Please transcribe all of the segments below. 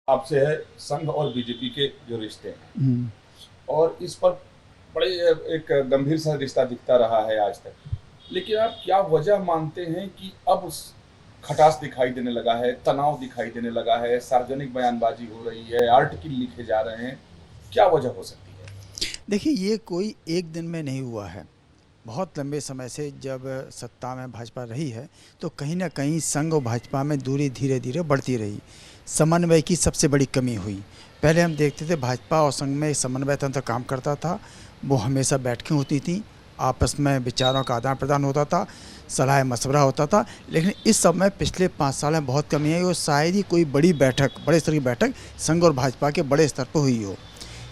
आपसे है संघ और बीजेपी के जो रिश्ते हैं, हम्म। और इस पर बड़े एक गंभीर सा रिश्ता दिखता रहा है आज तक। लेकिन आप क्या वजह मानते हैं कि अब खटास दिखाई देने लगा है, तनाव दिखाई देने लगा है, सार्वजनिक बयानबाजी हो रही है, आर्टिकल लिखे जा रहे हैं, क्या वजह हो सकती है? देखिए, ये कोई एक दिन में नहीं हुआ है। बहुत लंबे समय से जब सत्ता में भाजपा रही है, तो कहीं न कहीं संघ और भाजपा में दूरी धीरे-धीरे बढ़ती रही। समन्वय की सबसे बड़ी कमी हुई। पहले हम देखते थे भाजपा और संघ में समन्वय तंत्र काम करता था। वो हमेशा बैठकें होती थीं, आपस में विचारों का आदान-प्रदान होता था, सलाह-मशवरा होता था। लेकिन इस समय पिछले 5 साल में बहुत कमी आई और शायद ही कोई बड़ी बैठक, बड़े स्तर की बैठक संघ और भाजपा के बड़े स्तर पर हुई हो।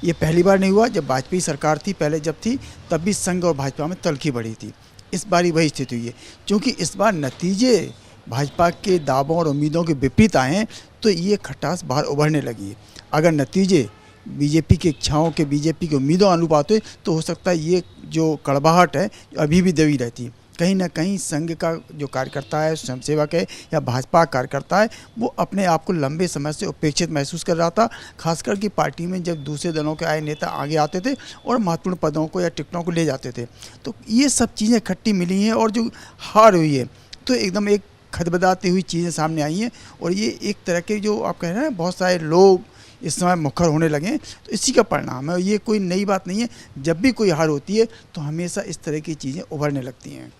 ये पहली बार नहीं हुआ। जब वाजपेयी सरकार थी, पहले जब थी, तब भी संघ और भाजपा में तल्खी बढ़ी थी। इस बार ही वही स्थिति हुई है। क्योंकि इस बार नतीजे भाजपा के दावों और उम्मीदों के विपरीत आए हैं, तो ये खटास बाहर उभरने लगी है। अगर नतीजे बीजेपी की इच्छाओं के, बीजेपी की उम्मीदों अनुपात हुए, तो हो सकता है ये जो कड़वाहट है अभी भी दबी रहती है। कहीं न कहीं संघ का जो कार्यकर्ता है, स्वयंसेवक है या भाजपा कार्यकर्ता है, वो अपने आप को लंबे समय से उपेक्षित महसूस कर रहा था। खासकर कि पार्टी में जब दूसरे दलों के आए नेता आगे आते थे और महत्वपूर्ण पदों को या टिकटों को ले जाते थे, तो ये सब चीज़ें इकट्ठी मिली हैं और जो हार हुई है, तो एकदम एक खदबदाती हुई चीज़ें सामने आई हैं। और ये एक तरह के जो आप कह रहे हैं, बहुत सारे लोग इस समय मुखर होने लगे हैं, तो इसी का परिणाम है। ये कोई नई बात नहीं है। जब भी कोई हार होती है, तो हमेशा इस तरह की चीज़ें उभरने लगती हैं।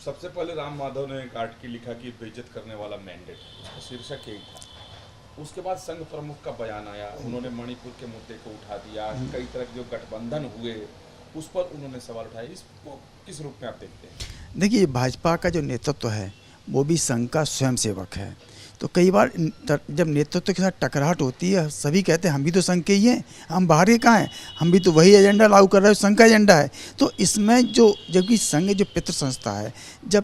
सबसे पहले राम माधव ने एक आर्टिकल लिखा कि बेइज्जत करने वाला मैंडेट, उसका शीर्षक यही था। उसके बाद संघ प्रमुख का बयान आया, उन्होंने मणिपुर के मुद्दे को उठा दिया, कई तरह के जो गठबंधन हुए उस पर उन्होंने सवाल उठाए। इसको किस रूप में आप देखते हैं? देखिए, भाजपा का जो नेतृत्व है, वो भी संघ का स्वयंसेवक है। तो कई बार जब नेतृत्व के साथ टकराहट होती है, सभी कहते हैं हम भी तो संघ के ही हैं, हम बाहर के कहाँ हैं, हम भी तो वही एजेंडा लागू कर रहे हैं, संघ का एजेंडा है। तो इसमें जो, जबकि संघ जो पितृ संस्था है, जब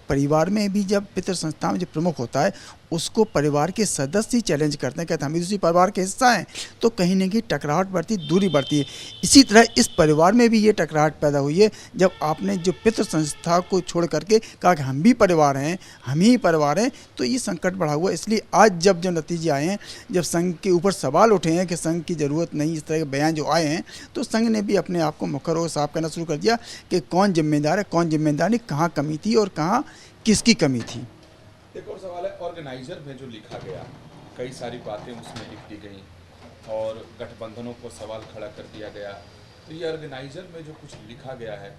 परिवार में भी जब पितृ संस्था में जो प्रमुख होता है, उसको परिवार के सदस्य ही चैलेंज करते हैं, कहते हैं हम भी उसी परिवार के हिस्सा हैं, तो कहीं न कहीं टकराहट बढ़ती, दूरी बढ़ती है। इसी तरह इस परिवार में भी ये टकराहट पैदा हुई है, जब आपने जो पितृ संस्था को छोड़ करके कहा कि हम भी परिवार हैं, हम ही परिवार हैं, तो ये संकट बढ़ा हुआ है। इसलिए आज जब जो नतीजे आए हैं, जब संघ के ऊपर सवाल उठे हैं कि संघ की ज़रूरत नहीं, इस तरह के बयान जो आए हैं, तो संघ ने भी अपने आप को मुखर और साफ करना शुरू कर दिया कि कौन जिम्मेदार है, कौन जिम्मेदार नहीं, कहाँ कमी थी और कहाँ किसकी कमी थी। एक और सवाल है, ऑर्गेनाइजर में जो लिखा गया, कई सारी बातें उसमें लिख दी गई और गठबंधनों को सवाल खड़ा कर दिया गया। तो ये ऑर्गेनाइजर में जो कुछ लिखा गया है,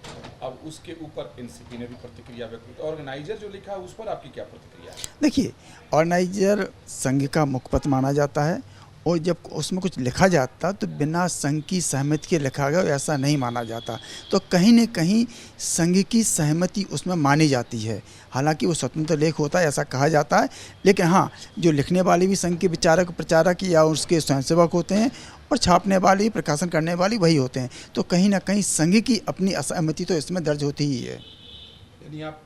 अब उसके ऊपर एनसीपी ने भी प्रतिक्रिया व्यक्त की। तो ऑर्गेनाइजर जो लिखा है उस पर आपकी क्या प्रतिक्रिया है? देखिए, ऑर्गेनाइजर संघ का मुखपत्र माना जाता है, और जब उसमें कुछ लिखा जाता तो बिना संघ की सहमति के लिखा गया, ऐसा नहीं माना जाता। तो कहीं न कहीं संघ की सहमति उसमें मानी जाती है। हालांकि वो स्वतंत्र लेख होता है, ऐसा कहा जाता है, लेकिन हाँ, जो लिखने वाले भी संघ के विचारक, प्रचारक या उसके स्वयंसेवक होते हैं, और छापने वाले, प्रकाशन करने वाले वही होते हैं। तो कहीं ना कहीं संघ की अपनी असहमति तो इसमें दर्ज होती ही है। यानी आप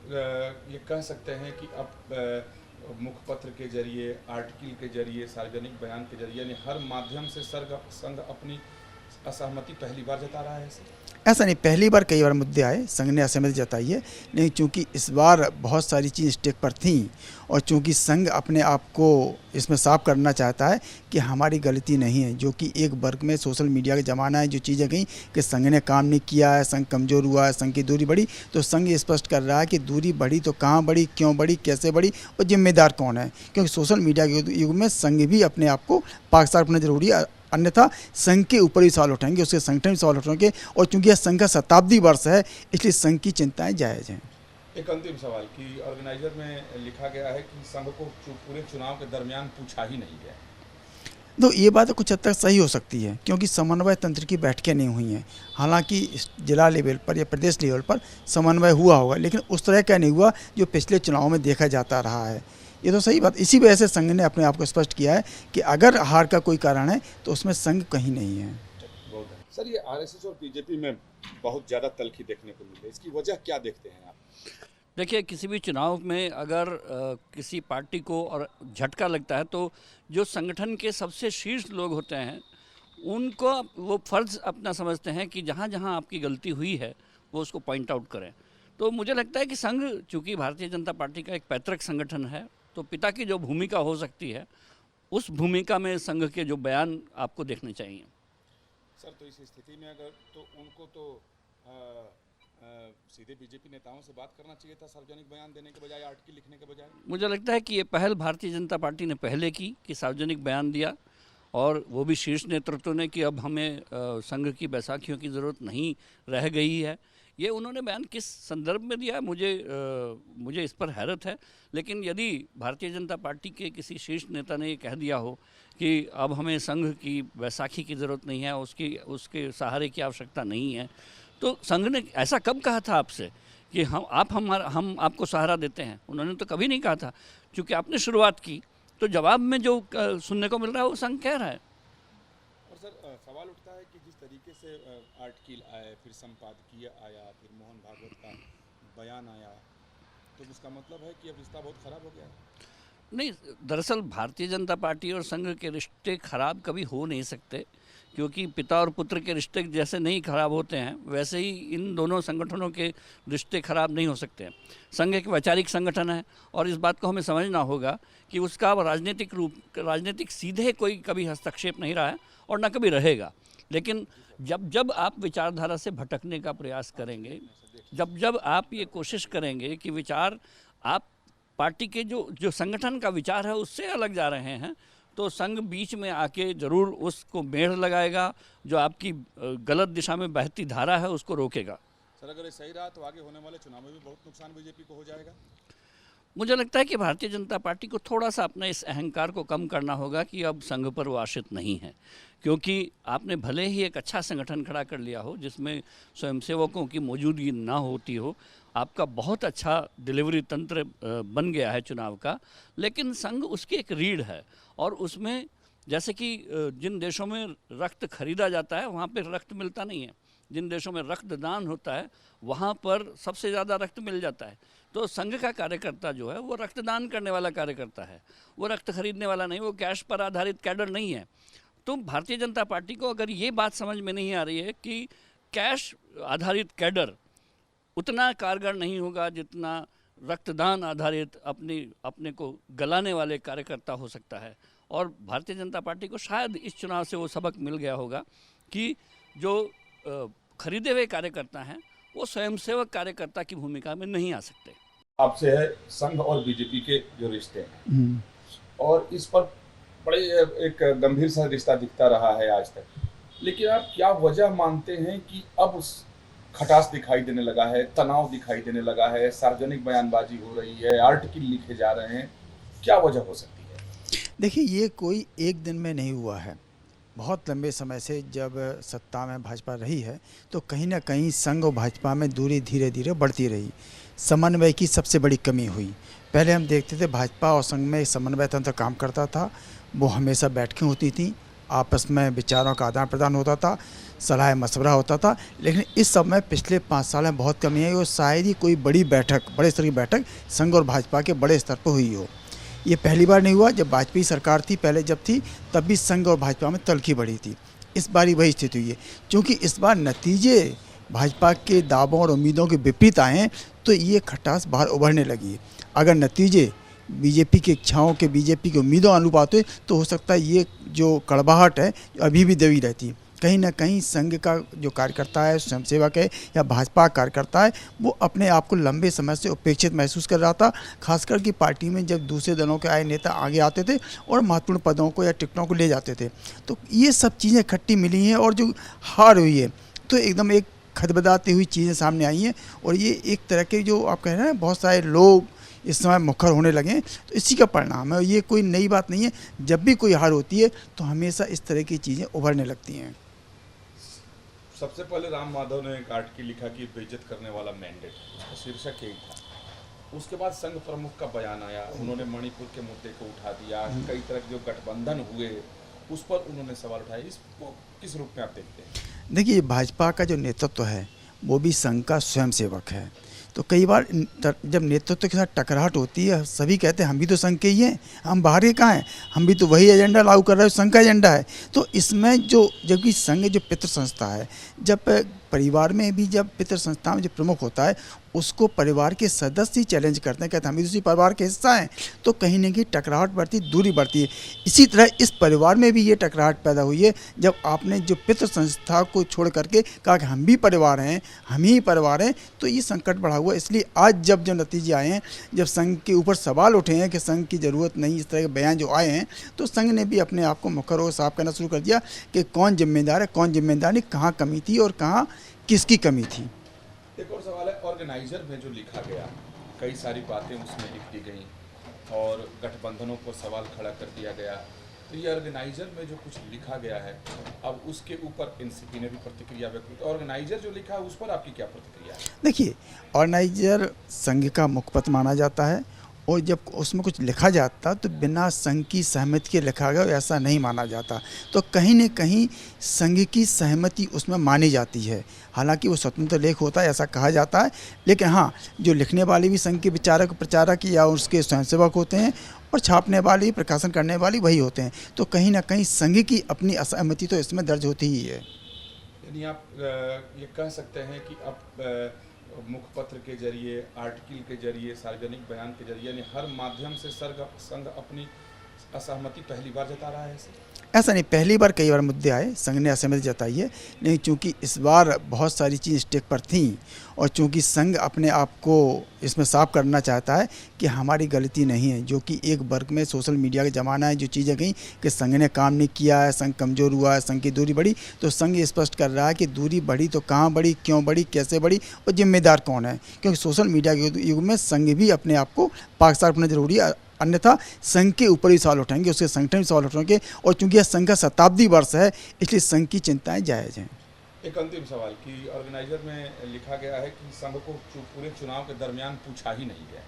ये कह सकते हैं कि अब मुखपत्र के जरिए, आर्टिकल के जरिए, सार्वजनिक बयान के जरिए, यानी हर माध्यम से संघ अपनी असहमति पहली बार जता रहा है इसे? ऐसा नहीं, पहली बार कई बार मुद्दे आए, संघ ने असहमति जताई है, लेकिन चूंकि इस बार बहुत सारी चीज़ स्टेक पर थीं, और चूंकि संघ अपने आप को इसमें साफ करना चाहता है कि हमारी गलती नहीं है, जो कि एक वर्ग में सोशल मीडिया का ज़माना है, जो चीज़ें गई कि संघ ने काम नहीं किया है, संघ कमज़ोर हुआ है, संघ की दूरी बढ़ी, तो संघ ये स्पष्ट कर रहा है कि दूरी बढ़ी तो कहाँ बढ़ी, क्यों बढ़ी, कैसे बढ़ी और जिम्मेदार कौन है। क्योंकि सोशल मीडिया के युग में संघ भी अपने आप को पाक साफ रखना जरूरी है, अन्यथा संघ के ऊपर ही सवाल उठाएंगे, उसके संगठन भी सवाल उठाएंगे। और चूंकि यह संघ का शताब्दी वर्ष है, इसलिए संघ की चिंताएं जायज़ हैं। एक अंतिम सवाल कि ऑर्गेनाइजर में लिखा गया है कि संघ को पूरे चुनाव के दरमियान पूछा ही नहीं गया। तो ये बात कुछ हद तक सही हो सकती है, क्योंकि समन्वय तंत्र की बैठकें नहीं हुई हैं। हालांकि जिला लेवल पर या प्रदेश लेवल पर समन्वय हुआ होगा, लेकिन उस तरह का नहीं हुआ जो पिछले चुनाव में देखा जाता रहा है। ये तो सही बात। इसी वजह से संघ ने अपने आप को स्पष्ट किया है कि अगर हार का कोई कारण है तो उसमें संघ कहीं नहीं है। सर, ये आरएसएस और बीजेपी में बहुत ज़्यादा तल्खी देखने को मिली है, इसकी वजह क्या देखते हैं आप? देखिए, किसी भी चुनाव में अगर किसी पार्टी को और झटका लगता है, तो जो संगठन के सबसे शीर्ष लोग होते हैं, उनको वो फ़र्ज़ अपना समझते हैं कि जहाँ जहाँ आपकी गलती हुई है वो उसको पॉइंट आउट करें। तो मुझे लगता है कि संघ, चूँकि भारतीय जनता पार्टी का एक पैतृक संगठन है, तो पिता की जो भूमिका हो सकती है उस भूमिका में संघ के जो बयान आपको देखने चाहिए। सर, तो इस स्थिति में अगर तो उनको तो सीधे बीजेपी नेताओं से बात करना चाहिए था, सार्वजनिक बयान देने के बजाय, आर्टिकल लिखने के बजाय। मुझे लगता है कि ये पहल भारतीय जनता पार्टी ने पहले की कि सार्वजनिक बयान दिया, और वो भी शीर्ष नेतृत्व ने, कि अब हमें संघ की बैसाखियों की ज़रूरत नहीं रह गई है। ये उन्होंने बयान किस संदर्भ में दिया है, मुझे इस पर हैरत है। लेकिन यदि भारतीय जनता पार्टी के किसी शीर्ष नेता ने ये कह दिया हो कि अब हमें संघ की बैसाखी की ज़रूरत नहीं है, उसके सहारे की आवश्यकता नहीं है, तो संघ ने ऐसा कब कहा था आपसे कि हम आपको सहारा देते हैं? उन्होंने तो कभी नहीं कहा था। चूँकि आपने शुरुआत की, तो जवाब में जो सुनने को मिल रहा है वो संघ कह रहा है। और सर, सवाल उठता है कि जिस तरीके से आर्टिकल आए, फिर संपादकीय आया, फिर मोहन भागवत का बयान आया, तो इसका मतलब है कि अब रिश्ता बहुत खराब हो गया है। नहीं, दरअसल भारतीय जनता पार्टी और संघ के रिश्ते खराब कभी हो नहीं सकते, क्योंकि पिता और पुत्र के रिश्ते जैसे नहीं खराब होते हैं, वैसे ही इन दोनों संगठनों के रिश्ते खराब नहीं हो सकते हैं। संघ एक वैचारिक संगठन है, और इस बात को हमें समझना होगा कि उसका राजनीतिक सीधे कोई कभी हस्तक्षेप नहीं रहा है और न कभी रहेगा। लेकिन जब आप विचारधारा से भटकने का प्रयास करेंगे, जब आप ये कोशिश करेंगे कि विचार आप पार्टी के जो संगठन का विचार है उससे अलग जा रहे हैं, तो संघ बीच में आके ज़रूर उसको मेढ़ लगाएगा, जो आपकी गलत दिशा में बहती धारा है उसको रोकेगा। सर, अगर ये सही रहा तो आगे होने वाले चुनाव में भी बहुत नुकसान बीजेपी को हो जाएगा। मुझे लगता है कि भारतीय जनता पार्टी को थोड़ा सा अपने इस अहंकार को कम करना होगा कि अब संघ पर वो आश्रित नहीं है, क्योंकि आपने भले ही एक अच्छा संगठन खड़ा कर लिया हो जिसमें स्वयंसेवकों की मौजूदगी ना होती हो, आपका बहुत अच्छा डिलीवरी तंत्र बन गया है चुनाव का, लेकिन संघ उसकी एक रीढ़ है। और उसमें जैसे कि जिन देशों में रक्त खरीदा जाता है वहाँ पे रक्त मिलता नहीं है, जिन देशों में रक्तदान होता है वहाँ पर सबसे ज़्यादा रक्त मिल जाता है। तो संघ का कार्यकर्ता जो है वो रक्तदान करने वाला कार्यकर्ता है, वो रक्त खरीदने वाला नहीं, वो कैश पर आधारित कैडर नहीं है। तो भारतीय जनता पार्टी को अगर ये बात समझ में नहीं आ रही है कि कैश आधारित कैडर उतना कारगर नहीं होगा जितना रक्तदान आधारित अपने को गलाने वाले कार्यकर्ता हो सकता है, और भारतीय जनता पार्टी को शायद इस चुनाव से वो सबक मिल गया होगा कि जो खरीदे हुए कार्यकर्ता हैं वो स्वयंसेवक कार्यकर्ता की भूमिका में नहीं आ सकते। आपसे है संघ और बीजेपी के जो रिश्ते हैं, और इस पर बड़े एक गंभीर सा रिश्ता दिखता रहा है आज तक, लेकिन आप क्या वजह मानते हैं कि अब खटास दिखाई देने लगा है, तनाव दिखाई देने लगा है, सार्वजनिक बयानबाजी हो रही है, आर्टिकल लिखे जा रहे हैं, क्या वजह हो सकती है? देखिए, ये कोई एक दिन में नहीं हुआ है। बहुत लंबे समय से जब सत्ता में भाजपा रही है तो कहीं ना कहीं संघ और भाजपा में दूरी धीरे धीरे बढ़ती रही। समन्वय की सबसे बड़ी कमी हुई। पहले हम देखते थे भाजपा और संघ में समन्वय तंत्र काम करता था, वो हमेशा बैठकें होती थी, आपस में विचारों का आदान प्रदान होता था, सलाह मशवरा होता था। लेकिन इस समय पिछले 5 साल में बहुत कमी आई, और शायद ही कोई बड़ी स्तर की बैठक संघ और भाजपा के बड़े स्तर पर हुई हो। ये पहली बार नहीं हुआ। जब वाजपेयी सरकार थी पहले जब थी, तब भी संघ और भाजपा में तल्खी बढ़ी थी। इस बार ही वही स्थिति हुई है। क्योंकि इस बार नतीजे भाजपा के दावों और उम्मीदों के विपरीत आए हैं, तो ये खटास बाहर उभरने लगी है। अगर नतीजे बीजेपी की इच्छाओं के, बीजेपी की उम्मीदों अनुपात हुए, तो हो सकता है ये जो कड़वाहट है अभी भी दबी रहती है। कहीं ना कहीं संघ का जो कार्यकर्ता है, स्वयंसेवक है या भाजपा कार्यकर्ता है, वो अपने आप को लंबे समय से उपेक्षित महसूस कर रहा था। खासकर कि पार्टी में जब दूसरे दलों के आए नेता आगे आते थे और महत्वपूर्ण पदों को या टिकटों को ले जाते थे, तो ये सब चीज़ें इकट्ठी मिली हैं और जो हार हुई है तो एकदम एक खदबदाती हुई चीज़ें सामने आई हैं। और ये एक तरह के जो आप कह रहे हैं बहुत सारे लोग इस समय मुखर होने लगे हैं, तो इसी का परिणाम है। ये कोई नई बात नहीं है। जब भी कोई हार होती है तो हमेशा इस तरह की चीज़ें उभरने लगती हैं। सबसे पहले राम माधव ने एक आर्टिकल लिखा कि बेइज्जत करने वाला मैंडेट, उसका शीर्षक यही था। उसके बाद संघ प्रमुख का बयान आया, उन्होंने मणिपुर के मुद्दे को उठा दिया, कई तरह के जो गठबंधन हुए उस पर उन्होंने सवाल उठाए। इसको किस रूप में आप देखते हैं? देखिए, भाजपा का जो नेतृत्व है वो भी संघ का स्वयंसेवक है। तो कई बार जब नेतृत्व के साथ टकराहट होती है, सभी कहते हैं हम भी तो संघ के ही हैं, हम बाहर के कहाँ हैं, हम भी तो वही एजेंडा लागू कर रहे हैं, संघ का एजेंडा है। तो इसमें जो जबकि संघ जो पितृ संस्था है, जब परिवार में भी जब पितृ संस्था में जो प्रमुख होता है उसको परिवार के सदस्य ही चैलेंज करते हैं, कहते हैं हम भी उसी परिवार के हिस्सा हैं, तो कहीं ना कहीं टकराहट बढ़ती, दूरी बढ़ती है। इसी तरह इस परिवार में भी ये टकराहट पैदा हुई है जब आपने जो पितृ संस्था को छोड़ करके कहा कि हम भी परिवार हैं, हम ही परिवार हैं, तो ये संकट बढ़ा हुआ। इसलिए आज जब जो नतीजे आए हैं, जब संघ के ऊपर सवाल उठे हैं कि संघ की ज़रूरत नहीं, इस तरह के बयान जो आए हैं, तो संघ ने भी अपने आप को मुखर होकर साफ करना शुरू कर दिया कि कौन जिम्मेदार है, कौन जिम्मेदार नहीं, कहाँ कमी थी और कहाँ किसकी कमी थी। एक और सवाल है, ऑर्गेनाइजर में जो लिखा गया, कई सारी बातें उसमें लिख दी गई और गठबंधनों पर सवाल खड़ा कर दिया गया। तो ये ऑर्गेनाइजर में जो कुछ लिखा गया है, अब उसके ऊपर एनसीपी ने भी प्रतिक्रिया व्यक्त की। ऑर्गेनाइजर जो लिखा है उस पर आपकी क्या प्रतिक्रिया है? देखिए, ऑर्गेनाइजर संघ का मुखपत्र माना जाता है और जब उसमें कुछ लिखा जाता तो बिना संघ की सहमति के लिखा गया, ऐसा नहीं माना जाता। तो कहीं न कहीं संघ की सहमति उसमें मानी जाती है। हालांकि वो स्वतंत्र लेख होता है ऐसा कहा जाता है, लेकिन हाँ, जो लिखने वाले भी संघ के विचारक, प्रचारक या उसके स्वयंसेवक होते हैं और छापने वाले, प्रकाशन करने वाले वही होते हैं। तो कहीं ना कहीं संघ की अपनी असहमति तो इसमें दर्ज होती ही है। यानी आप ये कह सकते हैं कि अब मुखपत्र के जरिए, आर्टिकल के जरिए, सार्वजनिक बयान के जरिए, यानी हर माध्यम से संघ अपनी असहमति पहली बार जता रहा है। ऐसा नहीं, पहली बार कई बार मुद्दे आए, संघ ने असहमति जताई है, लेकिन चूंकि इस बार बहुत सारी चीज़ स्टेक पर थीं और चूंकि संघ अपने आप को इसमें साफ करना चाहता है कि हमारी गलती नहीं है, जो कि एक वर्ग में सोशल मीडिया का ज़माना है, जो चीज़ें गई कि संघ ने काम नहीं किया है, संघ कमज़ोर हुआ है, संघ की दूरी बढ़ी, तो संघ ये स्पष्ट कर रहा है कि दूरी बढ़ी तो कहाँ बढ़ी, क्यों बढ़ी, कैसे बढ़ी और जिम्मेदार कौन है। क्योंकि सोशल मीडिया के युग में संघ भी अपने आप को पाक साफ करना जरूरी है, अन्यथा संघ के ऊपर ही सवाल उठाएंगे, उसके संगठन भी सवाल उठाएंगे। और चूंकि यह संघ का शताब्दी वर्ष है, इसलिए संघ की चिंताएं जायज़ हैं। एक अंतिम सवाल कि ऑर्गेनाइजर में लिखा गया है कि संघ को पूरे चुनाव के दरमियान पूछा ही नहीं गया।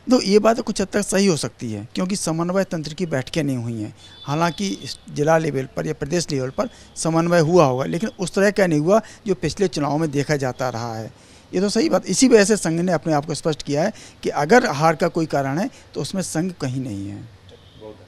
तो ये बात कुछ हद तक सही हो सकती है, क्योंकि समन्वय तंत्र की बैठकें नहीं हुई हैं। हालांकि जिला लेवल पर या प्रदेश लेवल पर समन्वय हुआ होगा, लेकिन उस तरह का नहीं हुआ जो पिछले चुनाव में देखा जाता रहा है। ये तो सही बात। इसी वजह से संघ ने अपने आप को स्पष्ट किया है कि अगर हार का कोई कारण है तो उसमें संघ कहीं नहीं है।